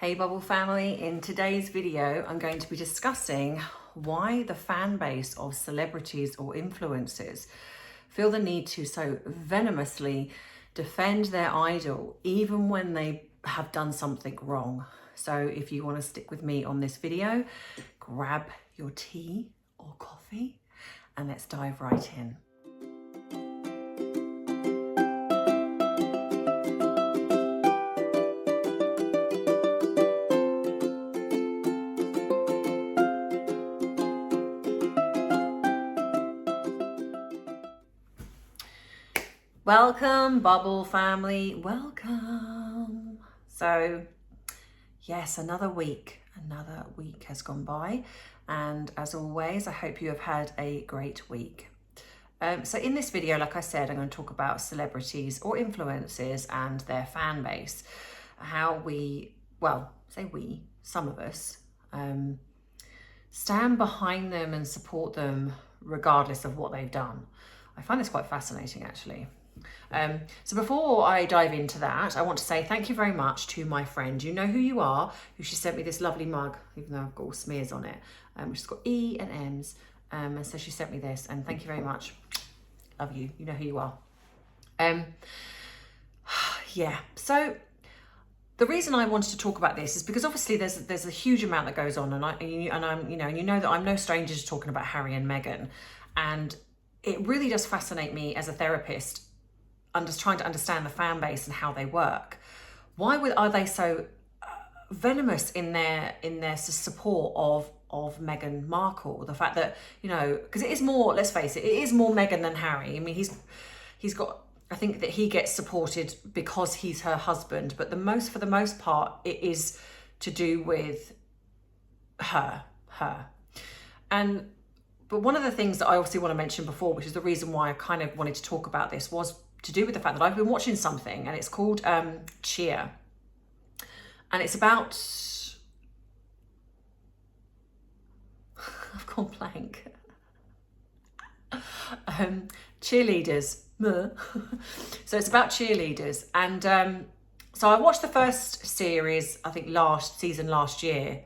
Hey Bubble family, in today's video I'm going to be discussing why the fan base of celebrities or influencers feel the need to so venomously defend their idol even when they have done something wrong. So if you want to stick with me on this video, grab your tea or coffee and let's dive right in. Welcome, Bubble family, welcome. So yes, another week has gone by, and as always, I hope you have had a great week. So in this video, like I said, I'm going to talk about celebrities or influencers and their fan base, how we, some of us, stand behind them and support them regardless of what they've done. I find this quite fascinating, actually. So before I dive into that, I want to say thank you very much to my friend. You know who you are, who she sent me this lovely mug, even though I've got all smears on it, which has got E and M's. And so she sent me this, and thank you very much. Love you. You know who you are. Yeah. So the reason I wanted to talk about this is because obviously there's a huge amount that goes on, and you know that I'm no stranger to talking about Harry and Meghan, and it really does fascinate me as a therapist. I'm just trying to understand the fan base and how they work. Why are they so venomous in their support of Meghan Markle? The fact that, you know, because it is more, let's face it is more Meghan than Harry. I mean, he's got, I think that he gets supported because he's her husband, but for the most part, it is to do with her. But one of the things that I obviously want to mention before, which is the reason why I kind of wanted to talk about this, was to do with the fact that I've been watching something, and it's called Cheer. And it's about, I've gone blank. Cheerleaders. So it's about cheerleaders. And so I watched the first series, I think last year.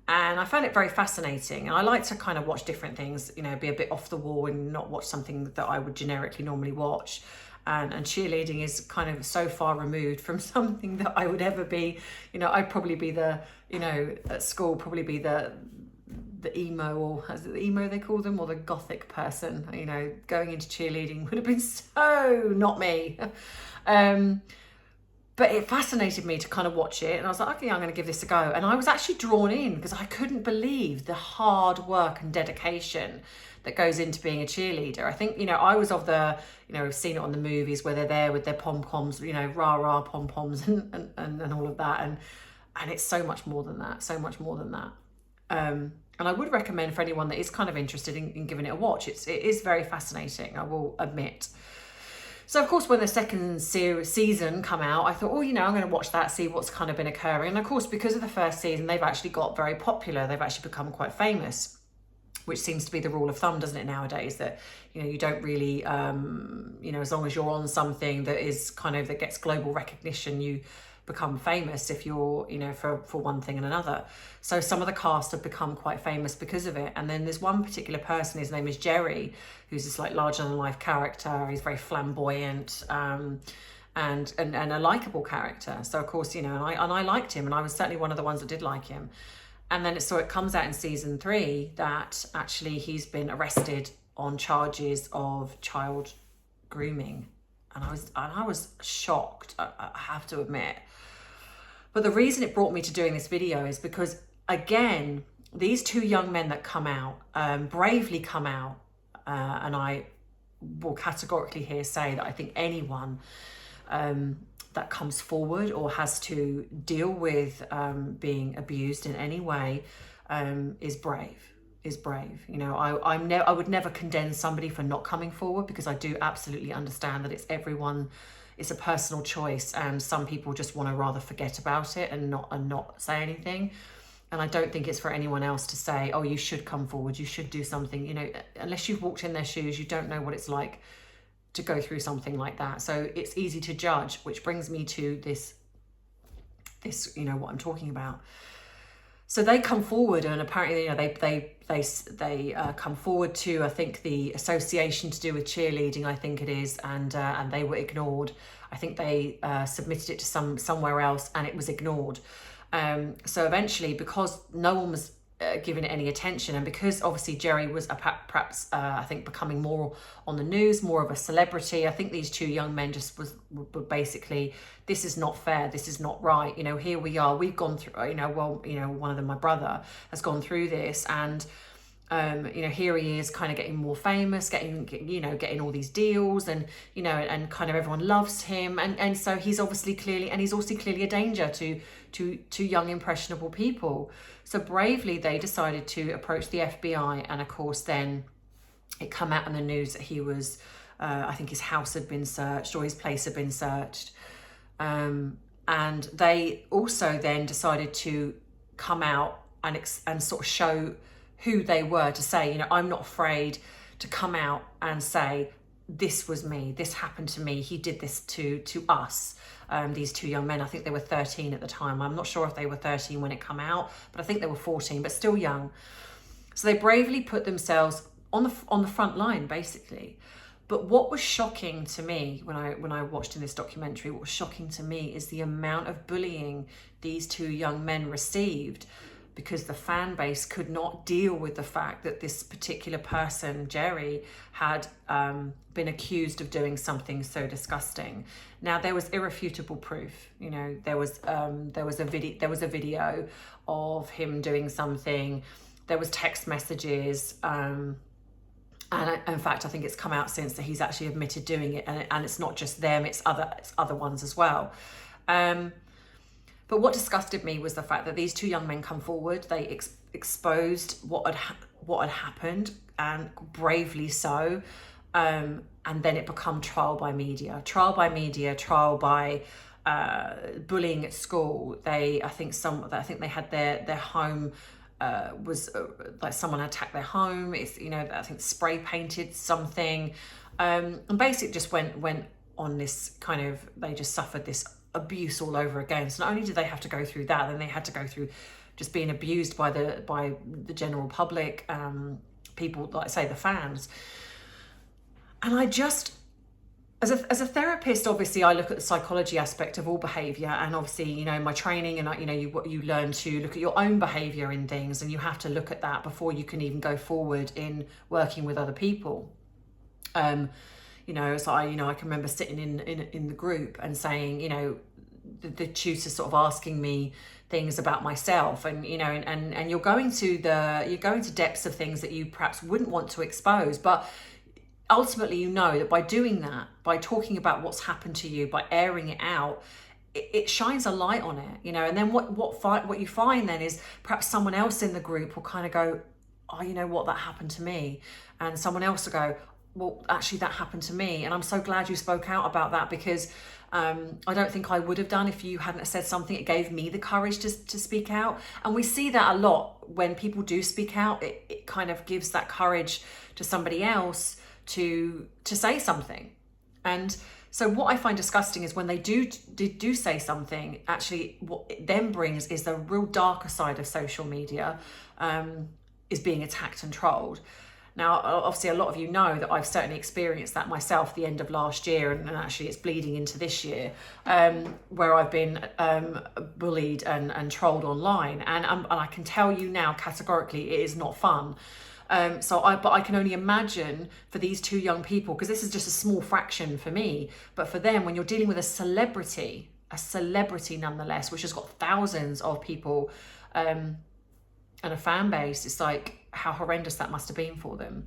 And I found it very fascinating. And I like to kind of watch different things, you know, be a bit off the wall and not watch something that I would generically normally watch. And cheerleading is kind of so far removed from something that I would ever be. You know, I'd probably be at school, probably be the emo, or is it the emo they call them, or the gothic person. You know, going into cheerleading would have been so not me. But it fascinated me to kind of watch it, and I was like, okay, I'm going to give this a go. And I was actually drawn in because I couldn't believe the hard work and dedication that goes into being a cheerleader. I think, you know, I was of the, you know, I've seen it on the movies where they're there with their pom-poms, you know, rah-rah pom-poms and all of that. And it's so much more than that, And I would recommend for anyone that is kind of interested in giving it a watch. It is very fascinating, I will admit. So of course, when the second season come out, I thought, oh, you know, I'm going to watch that, see what's kind of been occurring. And of course, because of the first season, they've actually got very popular. They've actually become quite famous, which seems to be the rule of thumb, doesn't it, nowadays? That, you know, you don't really, you know, as long as you're on something that is kind of, that gets global recognition, you become famous if you're, you know, for one thing and another. So some of the cast have become quite famous because of it. And then there's one particular person, his name is Gettr, who's this like larger than life character. He's very flamboyant and a likable character. So of course, you know, and I liked him, and I was certainly one of the ones that did like him. And then it comes out in season 3 that actually he's been arrested on charges of child grooming. And I was shocked, I have to admit. But the reason it brought me to doing this video is because, again, these two young men that come out, bravely come out, and I will categorically here say that I think anyone that comes forward or has to deal with being abused in any way is brave. You know, I would never condemn somebody for not coming forward, because I do absolutely understand that it's a personal choice, and some people just want to rather forget about it and not say anything. And I don't think it's for anyone else to say, oh, you should come forward, you should do something. You know, unless you've walked in their shoes, you don't know what it's like to go through something like that. So it's easy to judge, which brings me to this is, you know, what I'm talking about. So they come forward, and apparently, you know, they come forward to, I think, the association to do with cheerleading, I think it is, and they were ignored. I think they submitted it to somewhere else, and it was ignored. So eventually, because no one was given it any attention, and because obviously Gerry was perhaps I think becoming more on the news, more of a celebrity, I think these two young men just were basically, this is not fair, this is not right, you know, here we are, we've gone through, you know, well, you know, one of them, my brother, has gone through this, and you know, here he is kind of getting more famous, getting all these deals, and, you know, and kind of everyone loves him, and so he's also clearly a danger to young impressionable people. So bravely they decided to approach the FBI, and of course then it come out in the news that he was I think his house had been searched, or his place had been searched, and they also then decided to come out and sort of show who they were, to say, you know, I'm not afraid to come out and say, this was me, this happened to me, he did this to us. These two young men, I think they were 13 at the time. I'm not sure if they were 13 when it came out, but I think they were 14, but still young. So they bravely put themselves on the front line, basically. But what was shocking to me when I watched in this documentary, what was shocking to me is the amount of bullying these two young men received, because the fan base could not deal with the fact that this particular person, Gerry, had been accused of doing something so disgusting. Now, there was irrefutable proof. You know, there was a video of him doing something. There was text messages, and in fact, I think it's come out since that he's actually admitted doing it, and it's not just them; it's other ones as well. But what disgusted me was the fact that these two young men come forward. They exposed what had happened, and bravely so. And then it become trial by media, trial by bullying at school. I think they had their home was like someone attacked their home. It's, you know, I think spray painted something, and basically just went on this kind of, they just suffered this abuse all over again. So not only did they have to go through that, then they had to go through just being abused by the general public, people, like I say, the fans. And I just, as a therapist, obviously I look at the psychology aspect of all behavior, and obviously, you know, my training, and you know, you learn to look at your own behavior in things, and you have to look at that before you can even go forward in working with other people. You know, so I can remember sitting in the group and saying, you know, the tutor sort of asking me things about myself, and, you know, and you're going to depths of things that you perhaps wouldn't want to expose, but ultimately, you know that by doing that, by talking about what's happened to you, by airing it out, it shines a light on it, you know. And then what you find then is perhaps someone else in the group will kind of go, oh, you know what, that happened to me, and someone else will go, well, actually that happened to me, and I'm so glad you spoke out about that, because I don't think I would have done if you hadn't said something. It gave me the courage to speak out. And we see that a lot when people do speak out. It kind of gives that courage to somebody else to say something. And so what I find disgusting is when they do say something, actually what it then brings is the real darker side of social media, is being attacked and trolled. Now, obviously, a lot of you know that I've certainly experienced that myself the end of last year, and actually it's bleeding into this year, where I've been bullied and trolled online. And I can tell you now categorically, it is not fun. But I can only imagine for these two young people, because this is just a small fraction for me, but for them, when you're dealing with a celebrity nonetheless, which has got thousands of people and a fan base, it's like how horrendous that must have been for them.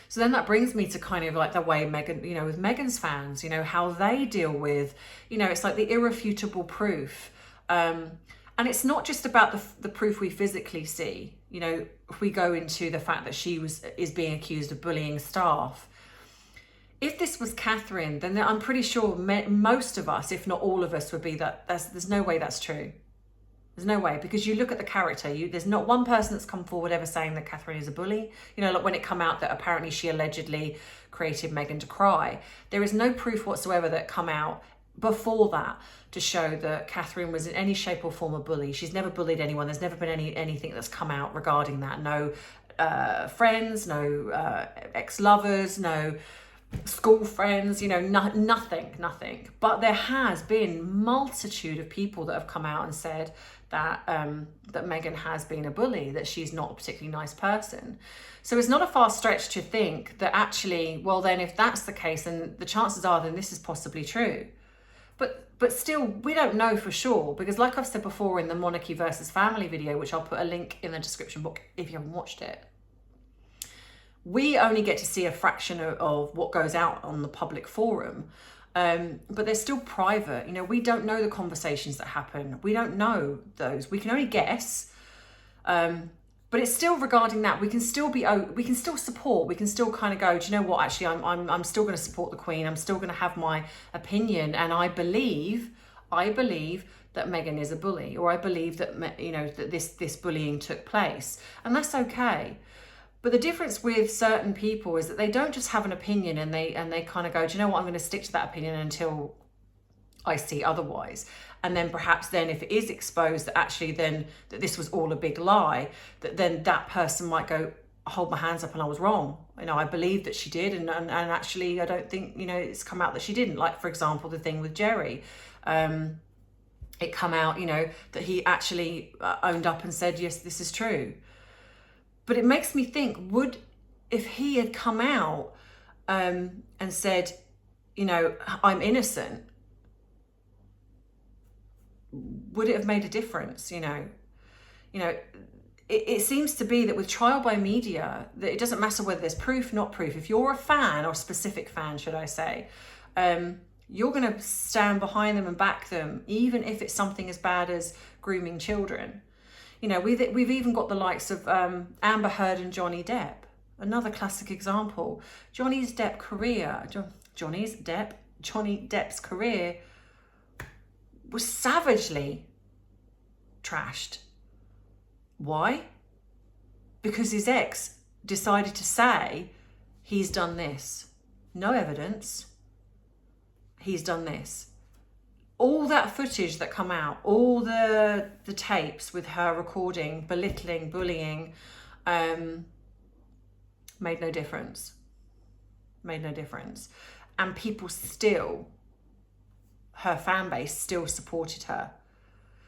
So then that brings me to kind of like the way Meghan, you know, with Meghan's fans, you know, how they deal with, you know, it's like the irrefutable proof. And it's not just about the proof we physically see. You know, if we go into the fact that she is being accused of bullying staff. If this was Catherine, then I'm pretty sure most of us, if not all of us, would be that there's no way that's true. There's no way, because you look at the character, there's not one person that's come forward ever saying that Catherine is a bully. You know, like when it come out that apparently she allegedly created Meghan to cry, there is no proof whatsoever that come out before that to show that Catherine was in any shape or form a bully. She's never bullied anyone. There's never been anything that's come out regarding that. No friends, no ex-lovers, no school friends, you know, nothing. But there has been multitude of people that have come out and said that that Meghan has been a bully, that she's not a particularly nice person. So it's not a far stretch to think that actually, well then if that's the case, then the chances are then this is possibly true. But still, we don't know for sure, because like I've said before in the monarchy versus family video, which I'll put a link in the description box if you haven't watched it, we only get to see a fraction of what goes out on the public forum, but they're still private. You know, we don't know the conversations that happen. We don't know those. We can only guess. But it's still regarding that. We can still support. We can still kind of go, do you know what? Actually, I'm still going to support the Queen. I'm still going to have my opinion, and I believe that Meghan is a bully, or I believe that, you know, that this bullying took place, and that's okay. But the difference with certain people is that they don't just have an opinion and they kind of go, do you know what? I'm going to stick to that opinion until I see otherwise. And then perhaps then if it is exposed that actually then that this was all a big lie, that then that person might go, hold my hands up and I was wrong. You know, I believe that she did, and actually I don't think, you know, it's come out that she didn't. Like, for example, the thing with Jerry. It come out, you know, that he actually owned up and said, yes, this is true. But it makes me think, if he had come out and said, you know, I'm innocent, would it have made a difference? You know, it seems to be that with trial by media, that it doesn't matter whether there's proof, not proof. If you're a fan, or a specific fan, should I say, you're going to stand behind them and back them, even if it's something as bad as grooming children. You know, we've even got the likes of Amber Heard and Johnny Depp. Another classic example. Johnny Depp's career was savagely trashed. Why? Because his ex decided to say, he's done this. No evidence. He's done this. All that footage that come out, all the tapes with her recording, belittling, bullying, made no difference. Made no difference. And people still, her fan base still supported her.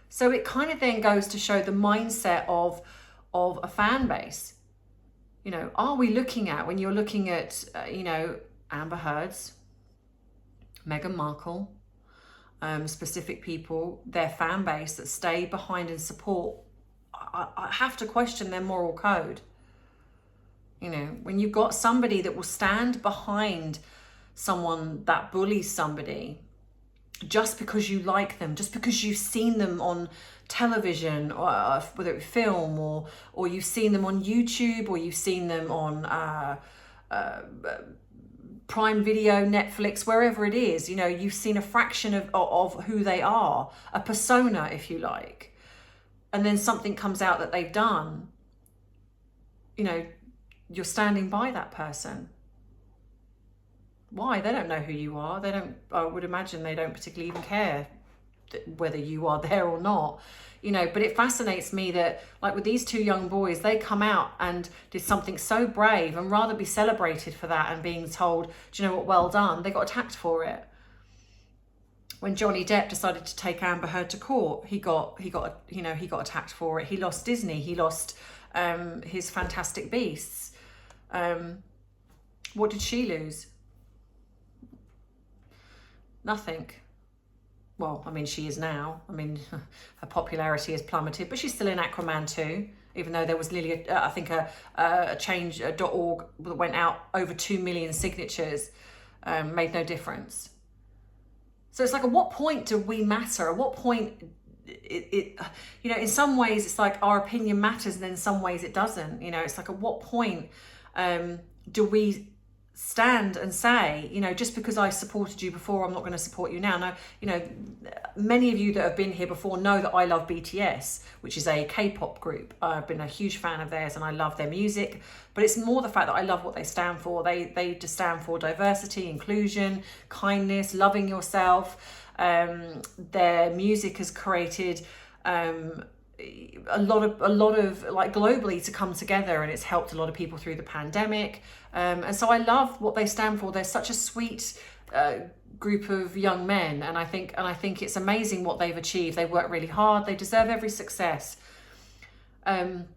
So it kind of then goes to show the mindset of a fan base. You know, are we looking at, when you're looking at, you know, Amber Heard's, Meghan Markle, specific people, their fan base that stay behind and support, I have to question their moral code. You know, when you've got somebody that will stand behind someone that bullies somebody just because you like them, just because you've seen them on television, or whether it's film, or you've seen them on YouTube, or you've seen them on Prime Video, Netflix, wherever it is, you know, you've seen a fraction of who they are, a persona, if you like, and then something comes out that they've done, you know, you're standing by that person. Why? They don't know who you are. They don't, I would imagine they don't particularly even care whether you are there or not, you know. But it fascinates me that, like with these two young boys, they come out and did something so brave, and rather be celebrated for that and being told, do you know what, well done, they got attacked for it. When Johnny Depp decided to take Amber Heard to court, he got attacked for it. He lost Disney. He lost his Fantastic Beasts. What did she lose? Nothing. Well, I mean, she is now. I mean, her popularity has plummeted, but she's still in Aquaman 2, even though there was nearly, I think, a change.org that went out over 2 million signatures, made no difference. So it's like, at what point do we matter? At what point, you know, in some ways it's like our opinion matters, and then in some ways it doesn't. You know, it's like, at what point do we stand and say, you know, just because I supported you before, I'm not going to support you now. Now, you know, many of you that have been here before know that I love BTS, which is a K-pop group. I've been a huge fan of theirs and I love their music, but it's more the fact that I love what they stand for. They just stand for diversity, inclusion, kindness, loving yourself. Their music has created a lot of like globally to come together, and it's helped a lot of people through the pandemic. And so I love what they stand for. They're such a sweet group of young men, and I think it's amazing what they've achieved. They work really hard. They deserve every success. And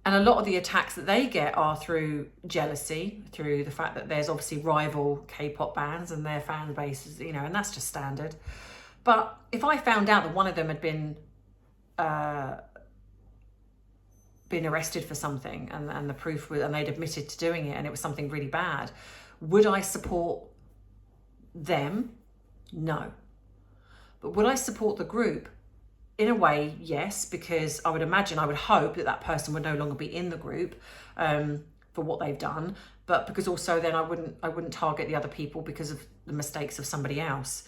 a lot of the attacks that they get are through jealousy, through the fact that there's obviously rival K-pop bands and their fan bases, you know, and that's just standard. But if I found out that one of them had been arrested for something and the proof was, and they'd admitted to doing it and it was something really bad, would I support them? No. But would I support the group? In a way, yes, because I would hope that person would no longer be in the group for what they've done, but because also then I wouldn't target the other people because of the mistakes of somebody else.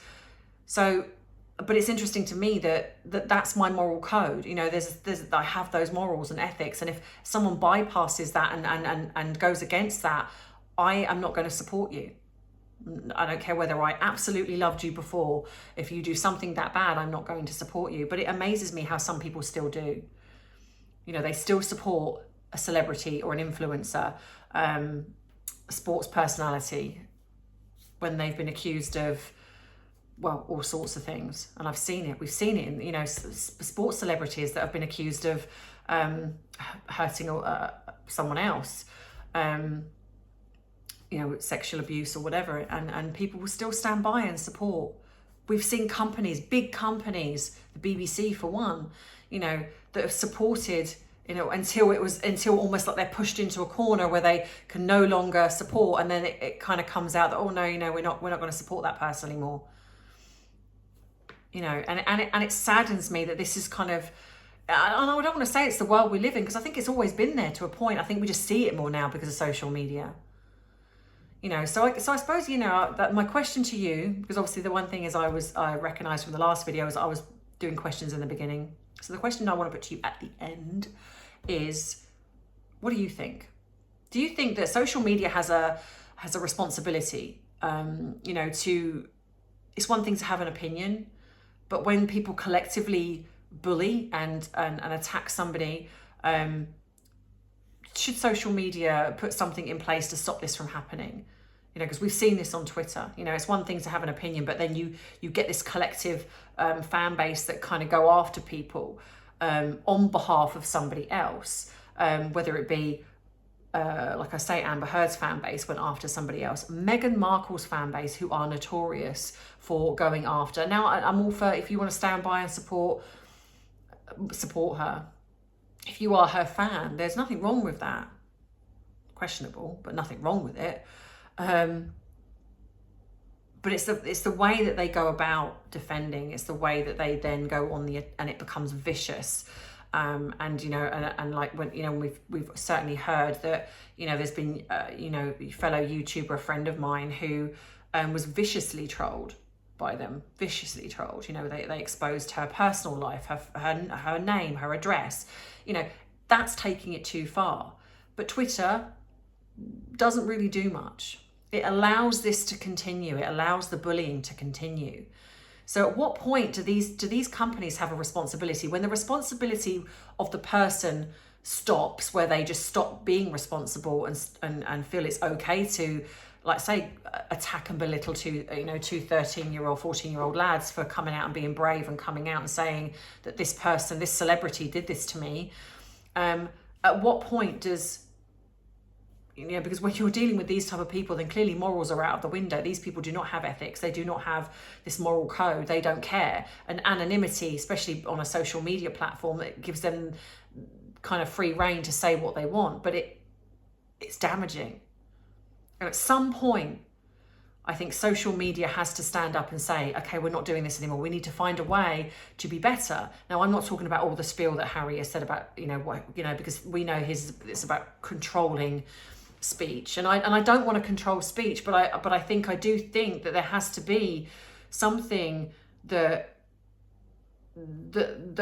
So, but it's interesting to me that's my moral code. You know, I have those morals and ethics, and if someone bypasses that and goes against that, I am not going to support you. I don't care whether I absolutely loved you before. If you do something that bad, I'm not going to support you. But it amazes me how some people still do. You know, they still support a celebrity or an influencer, a sports personality, when they've been accused of, well, all sorts of things. And I've seen it. We've seen it in, you know, sports celebrities that have been accused of hurting someone else, you know, sexual abuse or whatever. And people will still stand by and support. We've seen companies, big companies, the BBC for one, you know, that have supported, you know, until almost like they're pushed into a corner where they can no longer support. And then it kind of comes out that, oh no, you know, we're not going to support that person anymore. You know, and it saddens me that this is kind of, I don't want to say it's the world we live in, because I think it's always been there to a point. I think we just see it more now because of social media. You know, so I suppose, you know, that my question to you, because obviously the one thing is I recognised from the last video is I was doing questions in the beginning. So the question I want to put to you at the end is, what do you think? Do you think that social media has a responsibility? You know, it's one thing to have an opinion, but when people collectively bully and attack somebody, should social media put something in place to stop this from happening? You know, because we've seen this on Twitter. You know, it's one thing to have an opinion, but then you get this collective fan base that kind of go after people on behalf of somebody else, whether it be, like I say, Amber Heard's fan base went after somebody else. Meghan Markle's fan base, who are notorious for going after. Now, I'm all for, if you want to stand by and support her. If you are her fan, there's nothing wrong with that. Questionable, but nothing wrong with it. But it's the way that they go about defending. It's the way that they then go on and it becomes vicious. And you know, and like when, you know, we've certainly heard that, you know, there's been you know, fellow YouTuber, a friend of mine who was viciously trolled by them, viciously trolled. You know, they exposed her personal life, her name, her address. You know, that's taking it too far. But Twitter doesn't really do much. It allows this to continue. It allows the bullying to continue. So at what point do these companies have a responsibility? When the responsibility of the person stops, where they just stop being responsible and feel it's okay to, like, say, attack and belittle two 13-year-old, 14-year-old lads for coming out and being brave and coming out and saying that this person, this celebrity did this to me. At what point does, you know, because when you're dealing with these type of people, then clearly morals are out of the window. These people do not have ethics. They do not have this moral code. They don't care. And anonymity, especially on a social media platform, that gives them kind of free reign to say what they want, but it's damaging. And at some point, I think social media has to stand up and say, okay, we're not doing this anymore. We need to find a way to be better. Now, I'm not talking about all the spiel that Harry has said about, you know, what, you know, because we know it's about controlling speech, and I don't want to control speech, but I do think that there has to be something there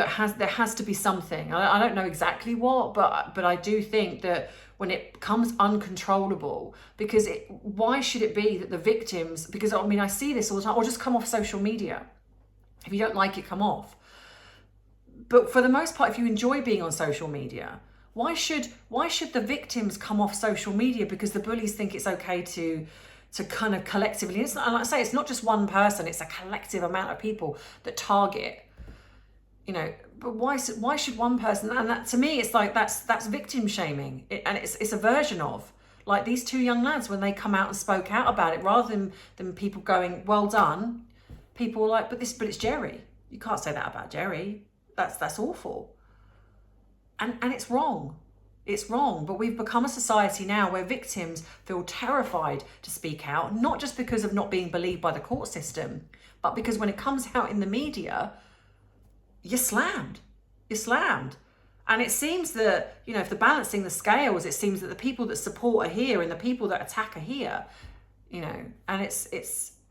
has to be something. I don't know exactly what, but I do think that when it becomes uncontrollable, because why should it be that the victims, because I mean, I see this all the time, or just come off social media. If you don't like it, come off. But for the most part, if you enjoy being on social media, why should the victims come off social media because the bullies think it's okay to kind of collectively, and like I say, it's not just one person, it's a collective amount of people that target, you know. But why should one person, and that to me it's like that's victim shaming, and it's a version of like these two young lads when they come out and spoke out about it, rather than people going, well done, people were like, but it's Jerry, you can't say that about Jerry, that's awful. And it's wrong. It's wrong. But we've become a society now where victims feel terrified to speak out, not just because of not being believed by the court system, but because when it comes out in the media, you're slammed. You're slammed. And it seems that, you know, if they're balancing the scales, it seems that the people that support are here and the people that attack are here, you know, and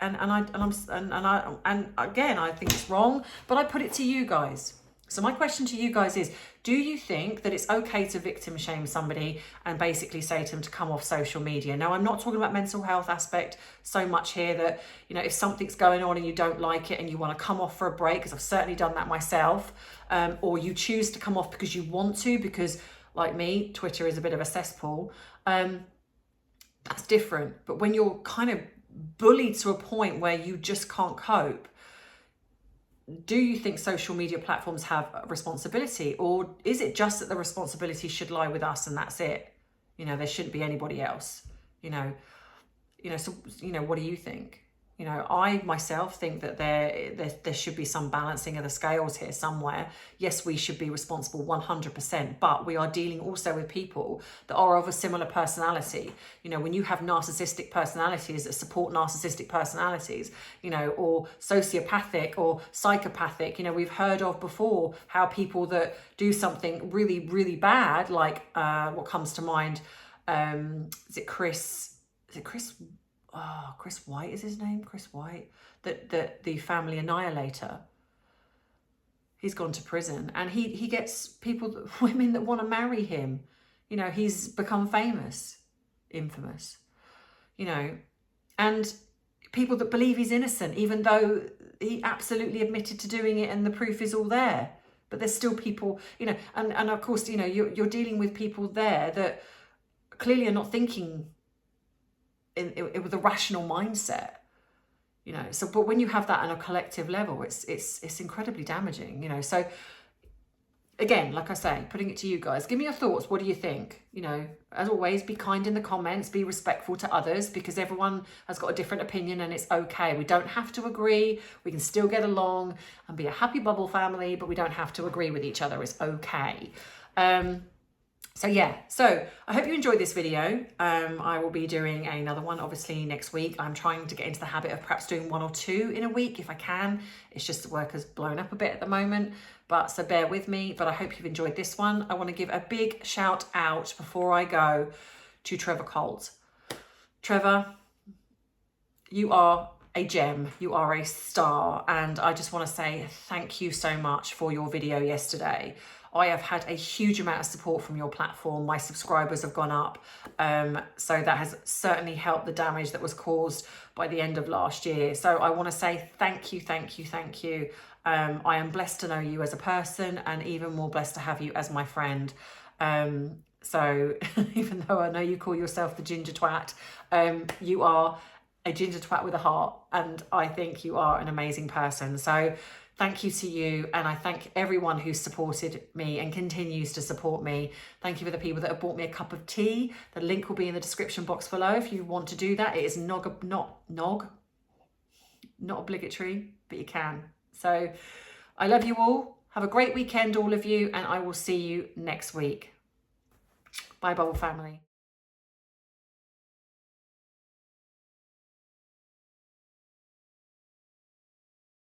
and again, I think it's wrong, but I put it to you guys. So my question to you guys is, do you think that it's okay to victim shame somebody and basically say to them to come off social media? Now, I'm not talking about mental health aspect so much here, that, you know, if something's going on and you don't like it and you want to come off for a break, because I've certainly done that myself, or you choose to come off because you want to, because like me, Twitter is a bit of a cesspool, that's different. But when you're kind of bullied to a point where you just can't cope, do you think social media platforms have a responsibility, or is it just that the responsibility should lie with us and that's it? You know, there shouldn't be anybody else, you know, so, you know, what do you think? You know, I myself think that there should be some balancing of the scales here somewhere. Yes, we should be responsible 100%, but we are dealing also with people that are of a similar personality. You know, when you have narcissistic personalities that support narcissistic personalities, you know, or sociopathic or psychopathic, you know, we've heard of before how people that do something really, really bad, like what comes to mind, is it Chris White is his name? Chris White, the family annihilator. He's gone to prison, and he gets women that want to marry him. You know, he's become infamous, you know, and people that believe he's innocent, even though he absolutely admitted to doing it and the proof is all there. But there's still people, you know, and of course, you know, you're dealing with people there that clearly are not thinking with a rational mindset, you know. So, but when you have that on a collective level, it's incredibly damaging, you know. So again, like I say, putting it to you guys, give me your thoughts. What do you think? You know, as always, be kind in the comments, be respectful to others, because everyone has got a different opinion and it's okay. We don't have to agree. We can still get along and be a happy bubble family, but we don't have to agree with each other. It's okay. So yeah, so I hope you enjoyed this video. I will be doing another one obviously next week. I'm trying to get into the habit of perhaps doing 1 or 2 in a week if I can. It's just the work has blown up a bit at the moment, but so bear with me. But I hope you've enjoyed this one. I want to give a big shout out before I go to Trevor Colt. Trevor, you are a gem, you are a star, and I just want to say thank you so much for your video yesterday. I have had a huge amount of support from your platform. My subscribers have gone up. So that has certainly helped the damage that was caused by the end of last year. So I want to say thank you, thank you, thank you. I am blessed to know you as a person, and even more blessed to have you as my friend. So even though I know you call yourself the ginger twat, you are a ginger twat with a heart, and I think you are an amazing person. So thank you to you, and I thank everyone who's supported me and continues to support me. Thank you for the people that have bought me a cup of tea. The link will be in the description box below if you want to do that. It is not obligatory, but you can. So I love you all. Have a great weekend, all of you, and I will see you next week. Bye, Bubble family.